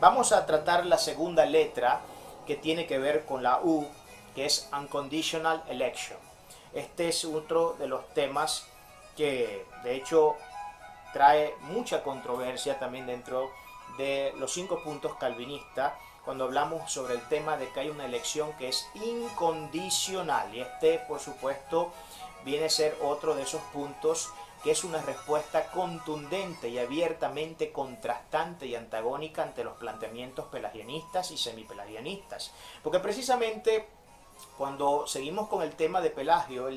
Vamos a tratar la segunda letra que tiene que ver con la U, que es Unconditional Election. Este es otro de los temas que de hecho trae mucha controversia también dentro de los 5 puntos calvinistas, cuando hablamos sobre el tema de que hay una elección que es incondicional. Y este, por supuesto, viene a ser otro de esos puntos que es una respuesta contundente y abiertamente contrastante y antagónica ante los planteamientos pelagianistas y semipelagianistas. Porque precisamente cuando seguimos con el tema de Pelagio,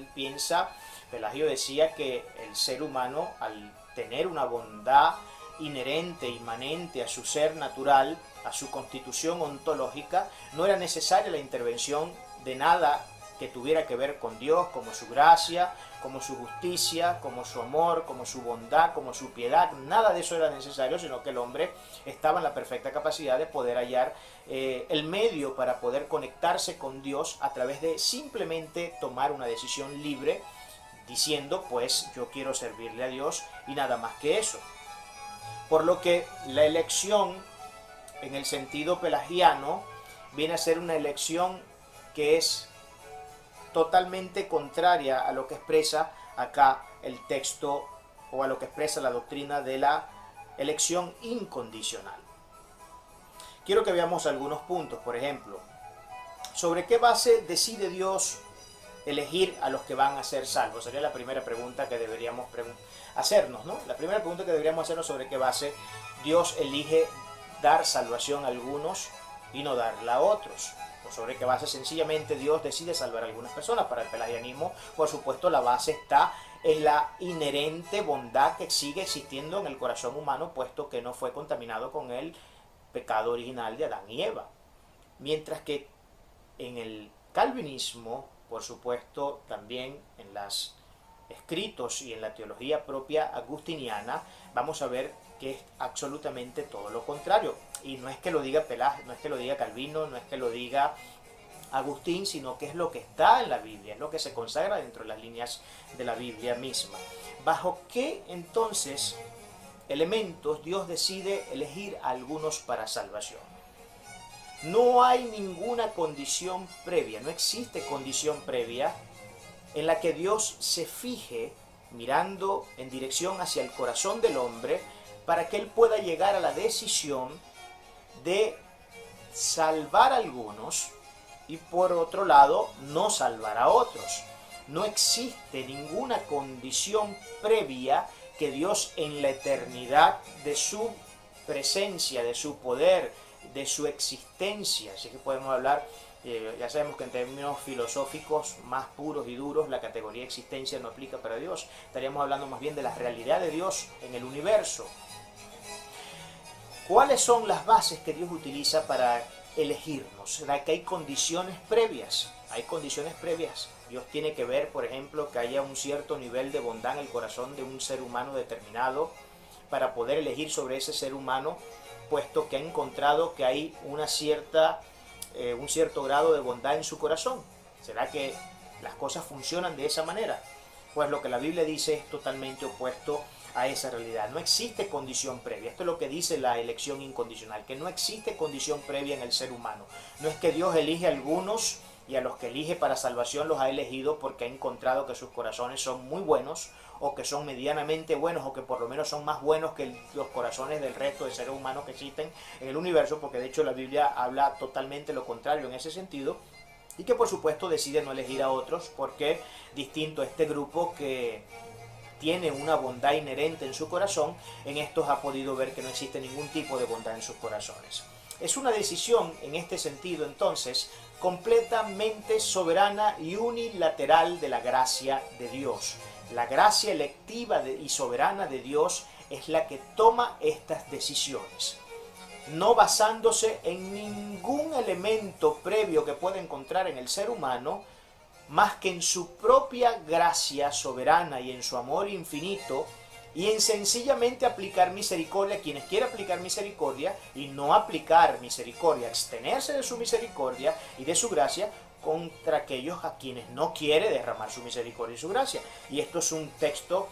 Pelagio decía que el ser humano, al tener una bondad inherente, inmanente a su ser natural, a su constitución ontológica, no era necesaria la intervención de nada que tuviera que ver con Dios, como su gracia, como su justicia, como su amor, como su bondad, como su piedad. Nada de eso era necesario, sino que el hombre estaba en la perfecta capacidad de poder hallar el medio para poder conectarse con Dios a través de simplemente tomar una decisión libre, diciendo, pues yo quiero servirle a Dios y nada más que eso. Por lo que la elección, en el sentido pelagiano, viene a ser una elección que es totalmente contraria a lo que expresa acá el texto o a lo que expresa la doctrina de la elección incondicional. Quiero que veamos algunos puntos. Por ejemplo, ¿sobre qué base decide Dios elegir a los que van a ser salvos? Sería la primera pregunta que deberíamos hacernos, ¿no? La primera pregunta que deberíamos hacernos: ¿sobre qué base Dios elige dar salvación a algunos y no darla a otros? ¿O sobre qué base sencillamente Dios decide salvar a algunas personas? Para el pelagianismo, por supuesto, la base está en la inherente bondad que sigue existiendo en el corazón humano, puesto que no fue contaminado con el pecado original de Adán y Eva. Mientras que en el calvinismo, por supuesto, también en los escritos y en la teología propia agustiniana, vamos a ver que es absolutamente todo lo contrario. Y no es que lo diga Pelagio, no es que lo diga Calvino, no es que lo diga Agustín, sino que es lo que está en la Biblia, es lo que se consagra dentro de las líneas de la Biblia misma. ¿Bajo qué entonces elementos Dios decide elegir a algunos para salvación? No hay ninguna condición previa, no existe condición previa en la que Dios se fije mirando en dirección hacia el corazón del hombre para que él pueda llegar a la decisión de salvar a algunos y por otro lado no salvar a otros. No existe ninguna condición previa que Dios en la eternidad de su presencia, de su poder, de su existencia, así que podemos hablar, ya sabemos que en términos filosóficos más puros y duros la categoría existencia no aplica para Dios, estaríamos hablando más bien de la realidad de Dios en el universo. ¿Cuáles son las bases que Dios utiliza para elegirnos? ¿Será que hay condiciones previas? Hay condiciones previas. Dios tiene que ver, por ejemplo, que haya un cierto nivel de bondad en el corazón de un ser humano determinado para poder elegir sobre ese ser humano, puesto que ha encontrado que hay un cierto grado de bondad en su corazón. ¿Será que las cosas funcionan de esa manera? Pues lo que la Biblia dice es totalmente opuesto a esa realidad. No existe condición previa. Esto es lo que dice la elección incondicional, que no existe condición previa en el ser humano. No es que Dios elige a algunos y a los que elige para salvación los ha elegido porque ha encontrado que sus corazones son muy buenos, o que son medianamente buenos, o que por lo menos son más buenos que los corazones del resto de seres humanos que existen en el universo, porque de hecho la Biblia habla totalmente lo contrario en ese sentido, y que por supuesto decide no elegir a otros porque distinto a este grupo que tiene una bondad inherente en su corazón, en estos ha podido ver que no existe ningún tipo de bondad en sus corazones. Es una decisión en este sentido entonces completamente soberana y unilateral de la gracia de Dios. La gracia electiva y soberana de Dios es la que toma estas decisiones, no basándose en ningún elemento previo que pueda encontrar en el ser humano, más que en su propia gracia soberana y en su amor infinito, y en sencillamente aplicar misericordia a quienes quieren aplicar misericordia, y no aplicar misericordia, abstenerse de su misericordia y de su gracia contra aquellos a quienes no quiere derramar su misericordia y su gracia. Y esto es un texto,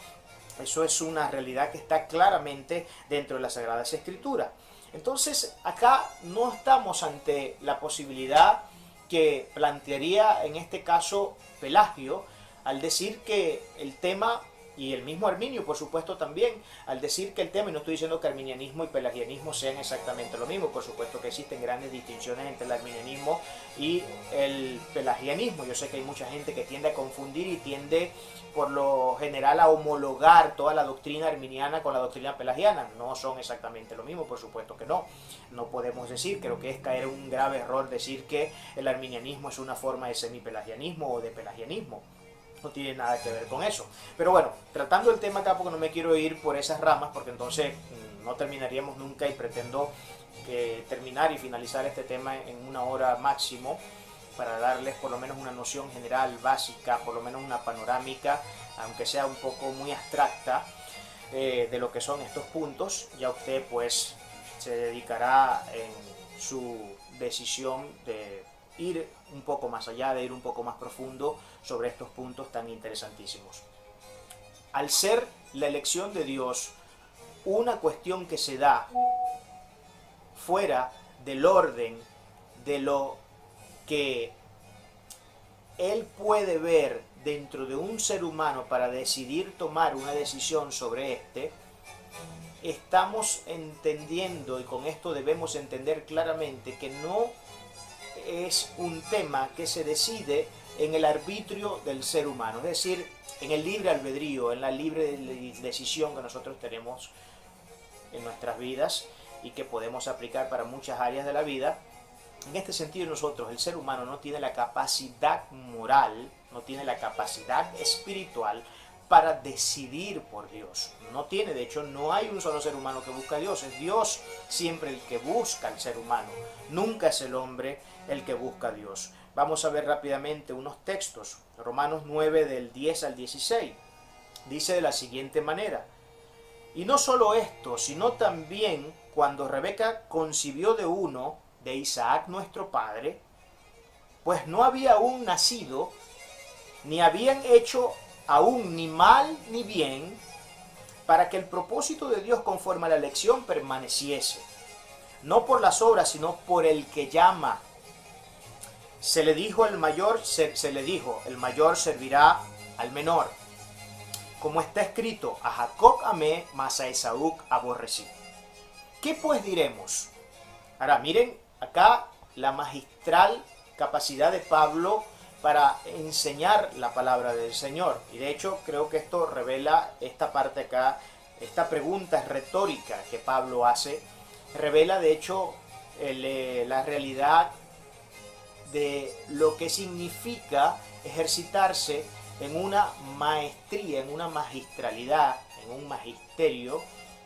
eso es una realidad que está claramente dentro de las Sagradas Escrituras. Entonces acá no estamos ante la posibilidad que plantearía en este caso Pelagio al decir que el tema, y el mismo Arminio por supuesto también, al decir que el tema, y no estoy diciendo que arminianismo y pelagianismo sean exactamente lo mismo, por supuesto que existen grandes distinciones entre el arminianismo y el pelagianismo. Yo sé que hay mucha gente que tiende a confundir y tiende por lo general a homologar toda la doctrina arminiana con la doctrina pelagiana. No son exactamente lo mismo, por supuesto que no. No podemos decir, creo que es caer en un grave error decir que el arminianismo es una forma de semipelagianismo o de pelagianismo. No tiene nada que ver con eso. Pero bueno, tratando el tema acá porque no me quiero ir por esas ramas, porque entonces no terminaríamos nunca y pretendo terminar y finalizar este tema en una hora máximo para darles por lo menos una noción general, básica, por lo menos una panorámica, aunque sea un poco muy abstracta, de lo que son estos puntos. Ya usted pues se dedicará en su decisión de ir un poco más allá, de ir un poco más profundo sobre estos puntos tan interesantísimos. Al ser la elección de Dios una cuestión que se da fuera del orden de lo que Él puede ver dentro de un ser humano para decidir tomar una decisión sobre este, estamos entendiendo, y con esto debemos entender claramente, que no es un tema que se decide en el arbitrio del ser humano, es decir, en el libre albedrío, en la libre decisión que nosotros tenemos en nuestras vidas y que podemos aplicar para muchas áreas de la vida. En este sentido nosotros, el ser humano, no tiene la capacidad moral, no tiene la capacidad espiritual para decidir por Dios. No tiene, de hecho, no hay un solo ser humano que busca a Dios. Es Dios siempre el que busca al ser humano. Nunca es el hombre el que busca a Dios. Vamos a ver rápidamente unos textos. Romanos 9 del 10 al 16. Dice de la siguiente manera: y no solo esto, sino también cuando Rebeca concibió de uno, de Isaac nuestro padre, pues no había aún nacido, ni habían hecho aún ni mal ni bien, para que el propósito de Dios conforme a la elección permaneciese, no por las obras, sino por el que llama. Se le dijo el mayor servirá al menor. Como está escrito, a Jacob amé, mas a Esaú aborrecí. ¿Qué pues diremos? Ahora miren acá la magistral capacidad de Pablo para enseñar la palabra del Señor. Y de hecho creo que esto revela esta parte acá, esta pregunta retórica que Pablo hace, revela de hecho la realidad de lo que significa ejercitarse en una maestría, en una magistralidad, en un magisterio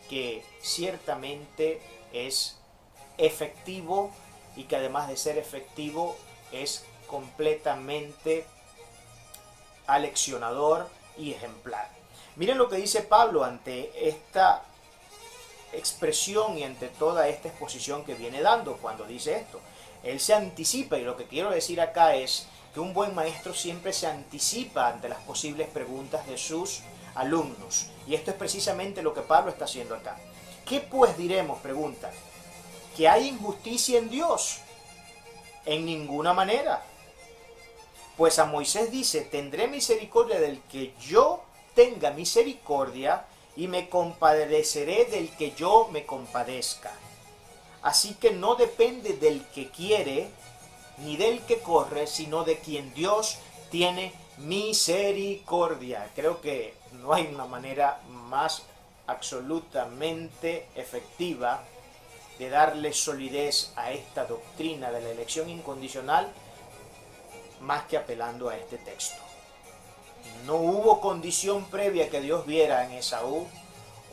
que ciertamente es efectivo y que además de ser efectivo es completamente aleccionador y ejemplar. Miren lo que dice Pablo ante esta expresión y ante toda esta exposición que viene dando cuando dice esto. Él se anticipa, y lo que quiero decir acá es que un buen maestro siempre se anticipa ante las posibles preguntas de sus alumnos. Y esto es precisamente lo que Pablo está haciendo acá. ¿Qué pues diremos? Pregunta. ¿Que hay injusticia en Dios? En ninguna manera. Pues a Moisés dice, tendré misericordia del que yo tenga misericordia y me compadeceré del que yo me compadezca. Así que no depende del que quiere ni del que corre, sino de quien Dios tiene misericordia. Creo que no hay una manera más absolutamente efectiva de darle solidez a esta doctrina de la elección incondicional más que apelando a este texto. No hubo condición previa que Dios viera en Esaú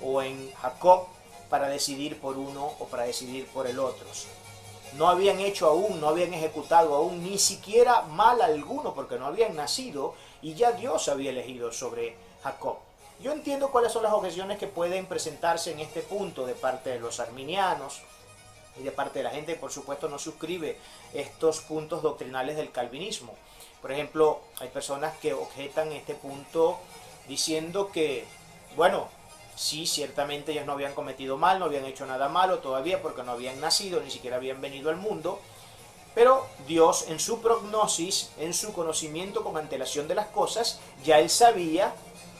o en Jacob para decidir por uno o para decidir por el otro. No habían hecho aún, no habían ejecutado aún ni siquiera mal alguno porque no habían nacido y ya Dios había elegido sobre Jacob. Yo entiendo cuáles son las objeciones que pueden presentarse en este punto de parte de los arminianos y de parte de la gente que por supuesto no suscribe estos puntos doctrinales del calvinismo. Por ejemplo, hay personas que objetan este punto diciendo que, bueno, Sí, ciertamente ellos no habían cometido mal, no habían hecho nada malo todavía porque no habían nacido, ni siquiera habían venido al mundo. Pero Dios, en su prognosis, en su conocimiento con antelación de las cosas, ya Él sabía,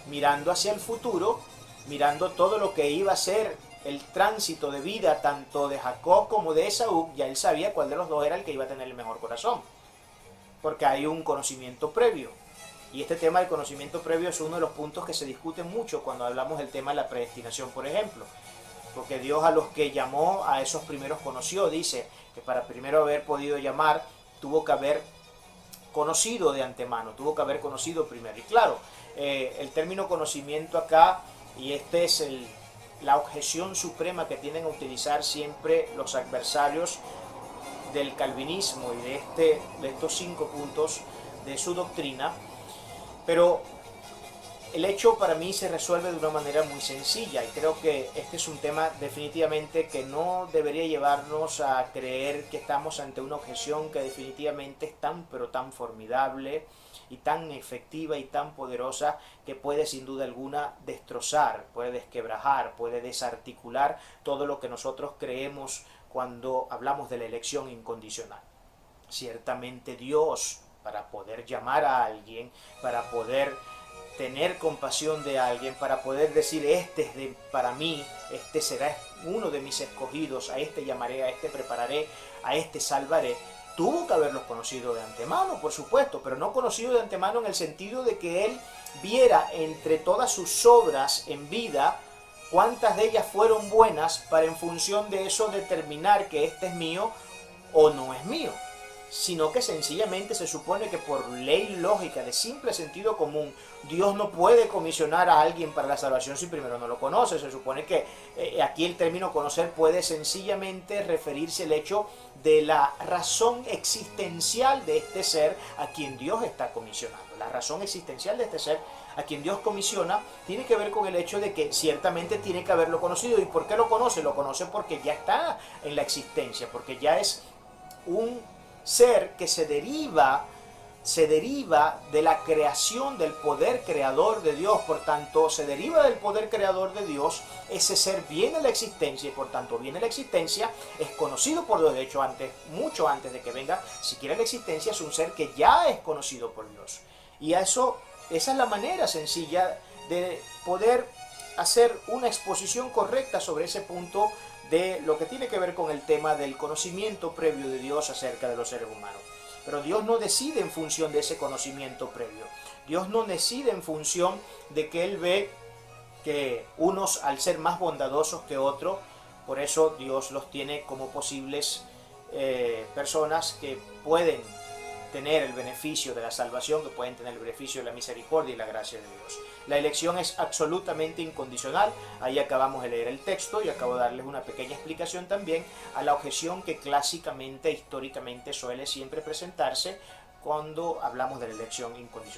mirando hacia el futuro, mirando todo lo que iba a ser el tránsito de vida tanto de Jacob como de Esaú, ya Él sabía cuál de los dos era el que iba a tener el mejor corazón. Porque hay un conocimiento previo. Y este tema del conocimiento previo es uno de los puntos que se discute mucho cuando hablamos del tema de la predestinación, por ejemplo. Porque Dios a los que llamó, a esos primeros conoció, dice que para primero haber podido llamar, tuvo que haber conocido de antemano, tuvo que haber conocido primero. Y claro, el término conocimiento acá, y este es la objeción suprema que tienden a utilizar siempre los adversarios del calvinismo y de estos 5 puntos de su doctrina, pero el hecho para mí se resuelve de una manera muy sencilla y creo que este es un tema definitivamente que no debería llevarnos a creer que estamos ante una objeción que definitivamente es tan pero tan formidable y tan efectiva y tan poderosa que puede sin duda alguna destrozar, puede desquebrajar, puede desarticular todo lo que nosotros creemos cuando hablamos de la elección incondicional. Ciertamente Dios, para poder llamar a alguien, para poder tener compasión de alguien, para poder decir este es para mí, este será uno de mis escogidos, a este llamaré, a este prepararé, a este salvaré, tuvo que haberlos conocido de antemano, por supuesto, pero no conocido de antemano en el sentido de que él viera entre todas sus obras en vida cuántas de ellas fueron buenas para en función de eso determinar que este es mío o no es mío, sino que sencillamente se supone que por ley lógica, de simple sentido común, Dios no puede comisionar a alguien para la salvación si primero no lo conoce. Se supone que aquí el término conocer puede sencillamente referirse al hecho de la razón existencial de este ser a quien Dios está comisionando. La razón existencial de este ser a quien Dios comisiona tiene que ver con el hecho de que ciertamente tiene que haberlo conocido. ¿Y por qué lo conoce? Lo conoce porque ya está en la existencia, porque ya es un ser que se deriva de la creación del poder creador de Dios. Por tanto, se deriva del poder creador de Dios. Ese ser viene a la existencia y por tanto viene a la existencia, es conocido por Dios. De hecho, mucho antes de que venga siquiera a la existencia, es un ser que ya es conocido por Dios. Y esa es la manera sencilla de poder hacer una exposición correcta sobre ese punto de lo que tiene que ver con el tema del conocimiento previo de Dios acerca de los seres humanos. Pero Dios no decide en función de ese conocimiento previo. Dios no decide en función de que Él ve que unos, al ser más bondadosos que otros, por eso Dios los tiene como posibles personas que pueden tener el beneficio de la salvación, que pueden tener el beneficio de la misericordia y la gracia de Dios. La elección es absolutamente incondicional. Ahí acabamos de leer el texto y acabo de darles una pequeña explicación también a la objeción que clásicamente, históricamente suele siempre presentarse cuando hablamos de la elección incondicional.